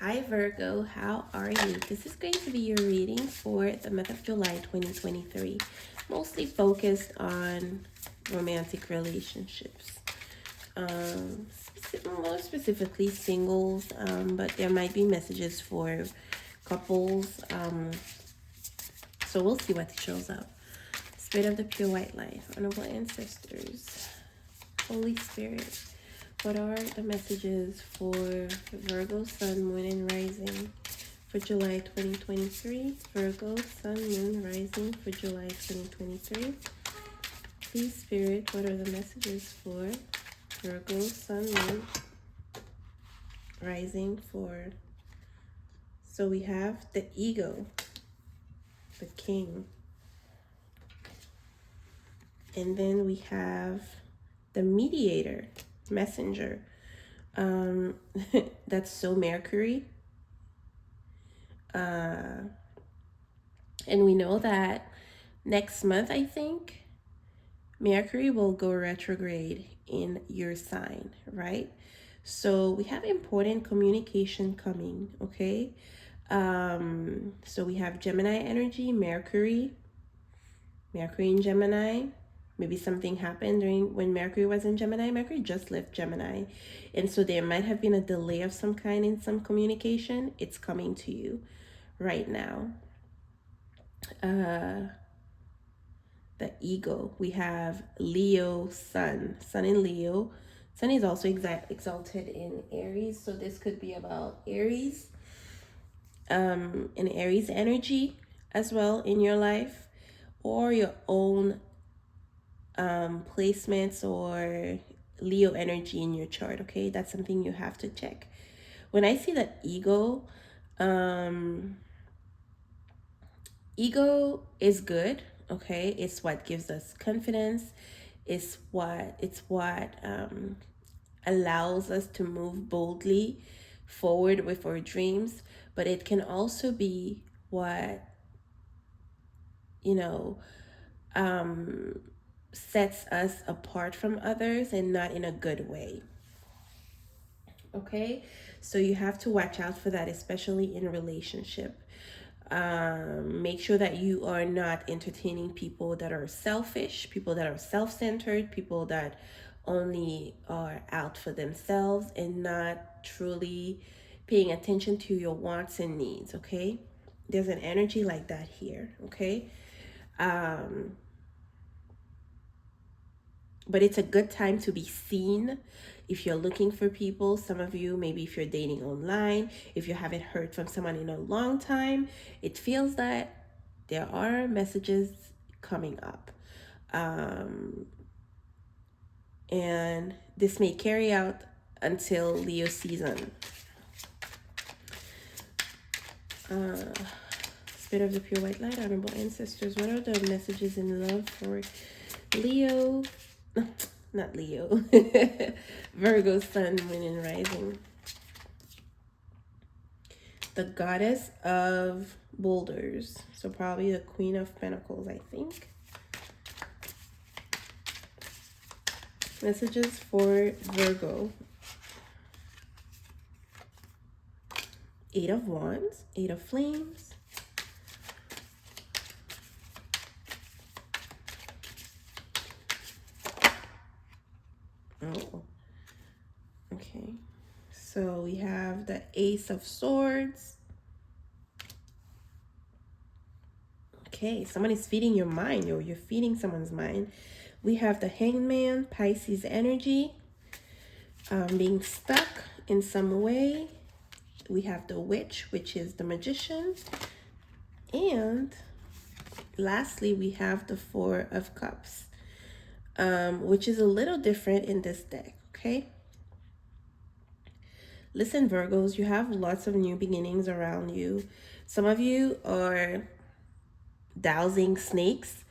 Hi Virgo, how are you? This is going to be your reading for the month of July 2023, mostly focused on romantic relationships. More specifically singles, but there might be messages for couples. So we'll see what shows up. Spirit of the pure white light, honorable ancestors, Holy Spirit. What are the messages for Virgo, Sun, Moon, and Rising for July 2023? Virgo, Sun, Moon, Rising for July 2023. Please, Spirit, what are the messages for Virgo, Sun, Moon, Rising for... So we have the ego, the king. And then we have the mediator, messenger. That's so Mercury. And we know that next month, I think, Mercury will go retrograde in your sign, right? So we have important communication coming, okay? So we have Gemini energy, Mercury in Gemini. Maybe something happened during when Mercury was in Gemini. Mercury just left Gemini. And so there might have been a delay of some kind in some communication. It's coming to you right now. The ego. We have Leo, Sun in Leo. Sun is also exalted in Aries. So this could be about Aries. An Aries energy as well in your life, or your own placements or Leo energy in your chart. Okay, that's something you have to check. When I see the ego, ego is good. Okay, it's what gives us confidence. It's what allows us to move boldly forward with our dreams. But it can also be what sets us apart from others, and not in a good way. Okay, so you have to watch out for that, especially in a relationship. Make sure that you are not entertaining people that are selfish, people that are self-centered, people that only are out for themselves and not truly paying attention to your wants and needs. Okay, there's an energy like that here. Okay, but it's a good time to be seen if you're looking for people. Some of you, maybe if you're dating online, if you haven't heard from someone in a long time, it feels that there are messages coming up. And this may carry out until Leo season. Spirit of the pure white light, honorable ancestors, what are the messages in love for Leo? Not Leo. Virgo, Sun, Moon, and Rising. The goddess of boulders. So probably the Queen of Pentacles, I think. Messages for Virgo. Eight of Wands, Eight of Flames. Oh, okay. So we have the Ace of Swords. Okay, someone is feeding your mind, or you're feeding someone's mind. We have the Hangman, Pisces energy, being stuck in some way. We have the Witch, which is the Magician. And lastly, we have the Four of Cups, which is a little different in this deck, okay? Listen, Virgos, you have lots of new beginnings around you. Some of you are dowsing snakes.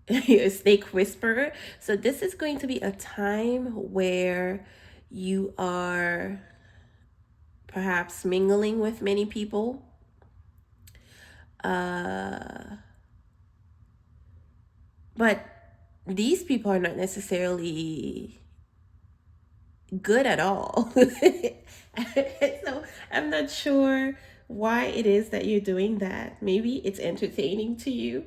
You're a snake whisperer. So this is going to be a time where you are perhaps mingling with many people. But these people are not necessarily good at all. So I'm not sure why it is that you're doing that. Maybe it's entertaining to you.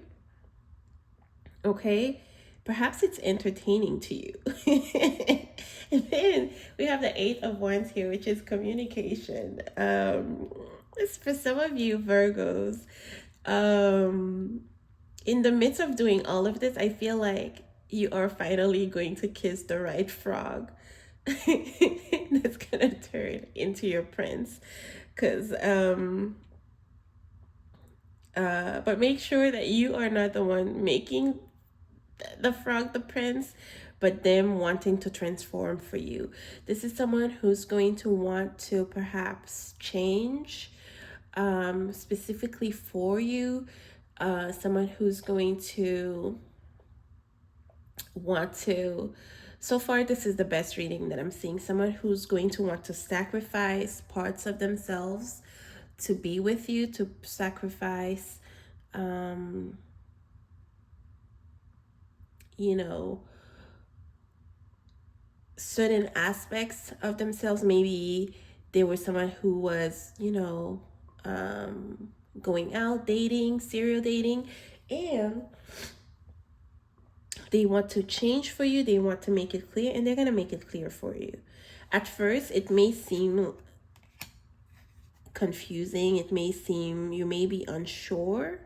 Okay, perhaps it's entertaining to you. And then we have the Eight of Wands here, which is communication. It's for some of you Virgos. um in the midst of doing all of this, I feel like you are finally going to kiss the right frog that's gonna turn into your prince. Because but make sure that you are not the one making the frog the prince, but them wanting to transform for you. This is someone who's going to want to perhaps change, specifically for you. Someone who's going to want to, so far this is the best reading that I'm seeing, someone who's going to want to sacrifice parts of themselves to be with you, to sacrifice um you know, certain aspects of themselves. Maybe they were someone who was, going out dating, serial dating, and they want to change for you. They want to make it clear, and they're going to make it clear for you. At first, it may seem confusing. It may seem you may be unsure,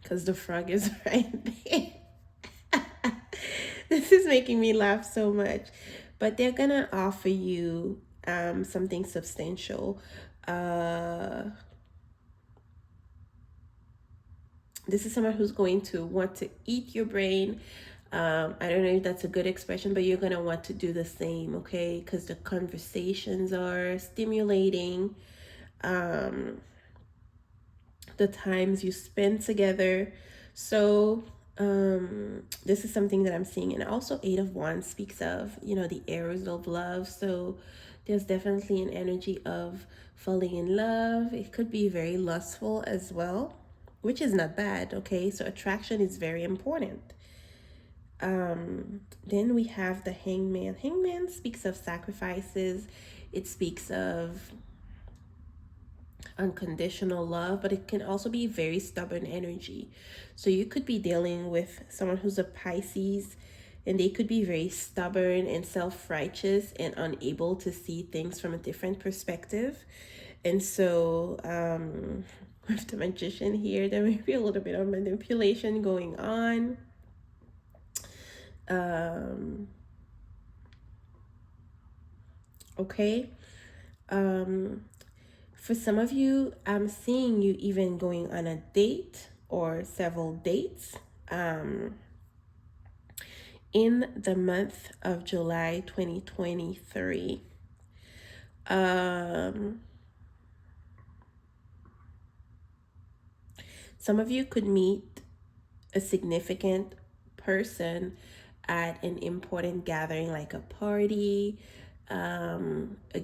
because the frog is right there. This is making me laugh so much. But they're gonna offer you something substantial. This is someone who's going to want to eat your brain. I don't know if that's a good expression, but you're gonna want to do the same, okay? Because the conversations are stimulating. The times you spend together. So this is something that I'm seeing. And also Eight of Wands speaks of, the arrows of love. So there's definitely an energy of falling in love. It could be very lustful as well, which is not bad. Okay, so attraction is very important. Then we have the Hangman. Hangman speaks of sacrifices. It speaks of unconditional love, but it can also be very stubborn energy. So you could be dealing with someone who's a Pisces, and they could be very stubborn and self-righteous and unable to see things from a different perspective. And so with the Magician here, there may be a little bit of manipulation going on. Okay. For some of you, I'm seeing you even going on a date or several dates in the month of July 2023. Some of you could meet a significant person at an important gathering, like a party, a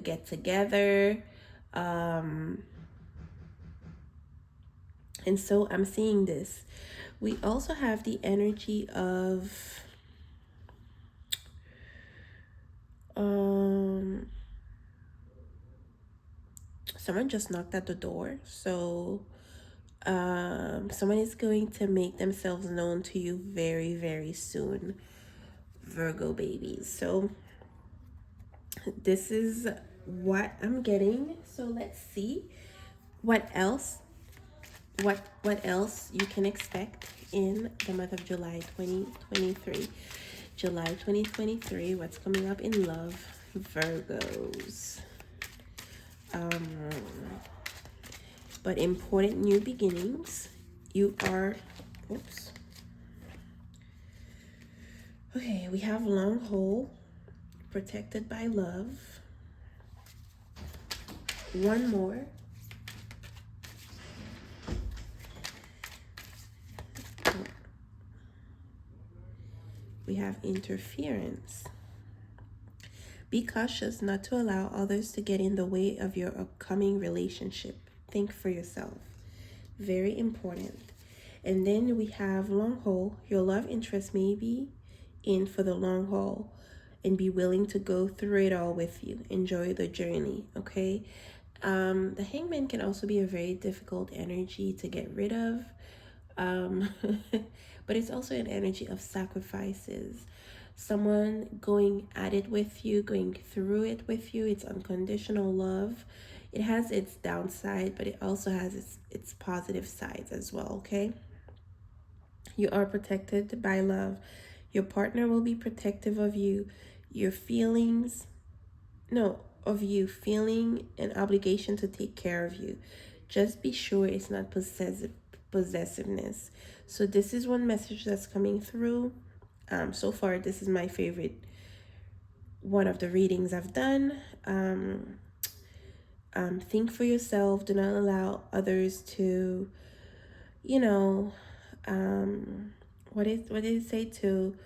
get together. And so I'm seeing this. We also have the energy of someone just knocked at the door. So someone is going to make themselves known to you very, very soon, Virgo babies. So this is what I'm getting. So let's see what else you can expect in the month of July 2023. July 2023, what's coming up in love, Virgos. But important new beginnings. You are, oops. Okay, we have long haul, protected by love. One more. We have interference. Be cautious not to allow others to get in the way of your upcoming relationship. Think for yourself. Very important. And then we have long haul. Your love interest may be in for the long haul and be willing to go through it all with you. Enjoy the journey, okay? The hangman can also be a very difficult energy to get rid of. Um, but it's also an energy of sacrifices. Someone going at it with you, going through it with you. It's unconditional love. It has its downside, but it also has its positive sides as well, okay? You are protected by love. Your partner will be protective of you. Your feelings, no, of you feeling an obligation to take care of you. Just be sure it's not possessiveness. So this is one message that's coming through. So far, this is my favorite one of the readings I've done. Think for yourself. Do not allow others to, you know, what did it say, to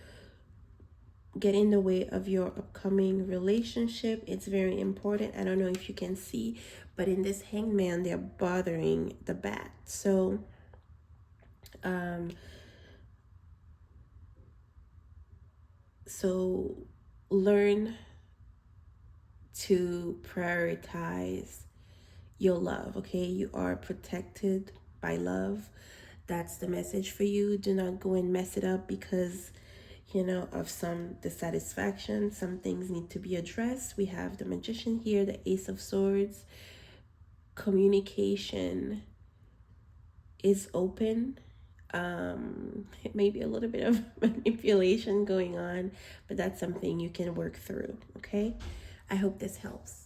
get in the way of your upcoming relationship. It's very important. I don't know if you can see, but in this hangman, they're bothering the bat. So so learn to prioritize your love, okay? You are protected by love. That's the message for you. Do not go and mess it up because, of some dissatisfaction. Some things need to be addressed. We have the Magician here, the Ace of Swords. Communication is open. It may be a little bit of manipulation going on, but that's something you can work through, okay? I hope this helps.